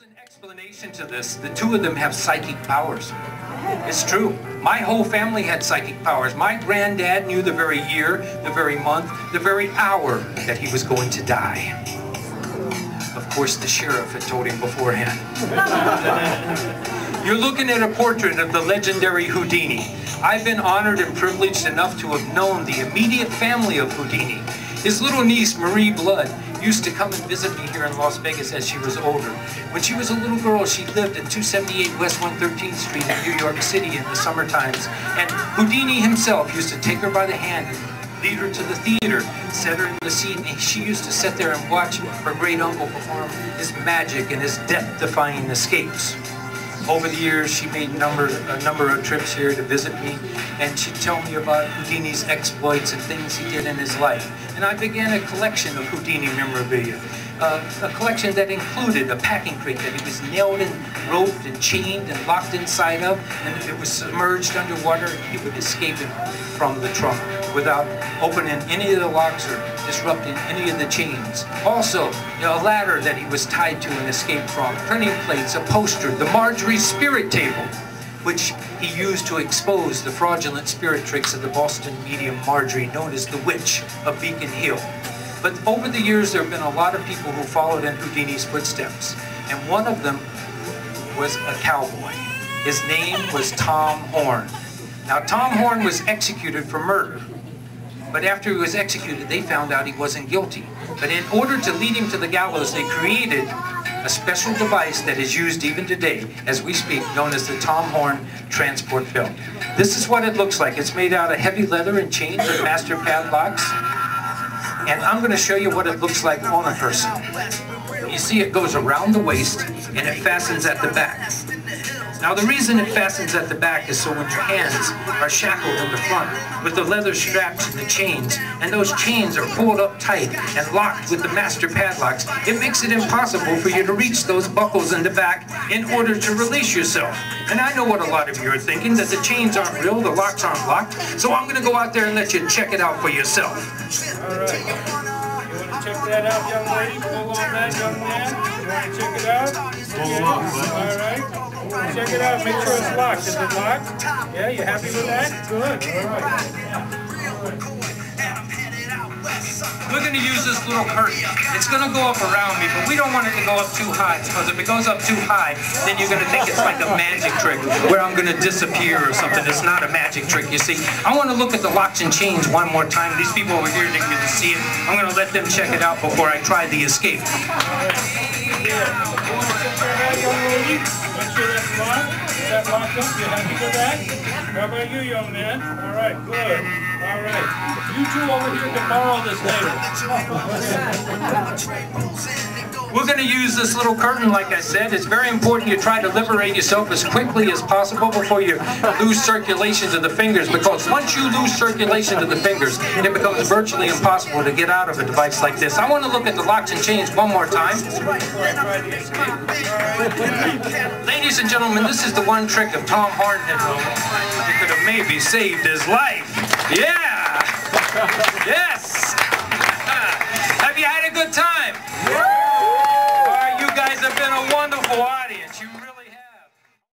an explanation to this. The two of them have psychic powers. It's true. My whole family had psychic powers. My granddad knew the very year, the very month, the very hour that he was going to die. Of course, the sheriff had told him beforehand. You're looking at a portrait of the legendary Houdini. I've been honored and privileged enough to have known the immediate family of Houdini. His little niece, Marie Blood, used to come and visit me here in Las Vegas as she was older. When she was a little girl, she lived at 278 West 113th Street in New York City in the summer times. And Houdini himself used to take her by the hand and lead her to the theater, set her in the seat, and she used to sit there and watch her great uncle perform his magic and his death-defying escapes. Over the years, she made a number of trips here to visit me, and she'd tell me about Houdini's exploits and things he did in his life. And I began a collection of Houdini memorabilia, a collection that included a packing crate that he was nailed and roped and chained and locked inside of, and it was submerged underwater, and he would escape it from the trunk without opening any of the locks or disrupting any of the chains. Also, a ladder that he was tied to and escaped from, printing plates, a poster, the Marjorie spirit table, which he used to expose the fraudulent spirit tricks of the Boston medium Marjorie, known as the Witch of Beacon Hill. But over the years, there have been a lot of people who followed in Houdini's footsteps, and one of them was a cowboy. His name was Tom Horn. Now, Tom Horn was executed for murder, but after he was executed, they found out he wasn't guilty. But in order to lead him to the gallows, they created a special device that is used even today, as we speak, known as the Tom Horn transport belt. This is what it looks like. It's made out of heavy leather and chains and master padlocks. And I'm going to show you what it looks like on a person. You see, it goes around the waist and it fastens at the back. Now, the reason it fastens at the back is so when your hands are shackled in the front with the leather straps and the chains, and those chains are pulled up tight and locked with the master padlocks, it makes it impossible for you to reach those buckles in the back in order to release yourself. And I know what a lot of you are thinking, that the chains aren't real, the locks aren't locked, so I'm going to go out there and let you check it out for yourself. All right. You want to check that out, young lady? Pull on that, young man. You want to check it out? All right. Check it out. Make sure it's locked. Is it locked? Yeah, you happy with that? Good. All right. We're going to use this little curtain. It's going to go up around me, but we don't want it to go up too high, because if it goes up too high, then you're going to think it's like a magic trick where I'm going to disappear or something. It's not a magic trick, you see. I want to look at the locks and chains one more time. These people over here didn't get to see it. I'm going to let them check it out before I try the escape. Make sure that's locked. Is that locked up? You happy with that? How about you, young man? All right, good. All right. You two over here can borrow this later. We're going to use this little curtain, like I said. It's very important you try to liberate yourself as quickly as possible before you lose circulation to the fingers, because once you lose circulation to the fingers, it becomes virtually impossible to get out of a device like this. I want to look at the locks and chains one more time. Ladies and gentlemen, this is the one trick of Tom Horn that could have maybe saved his life. Yeah! Yes! Have you had a good time?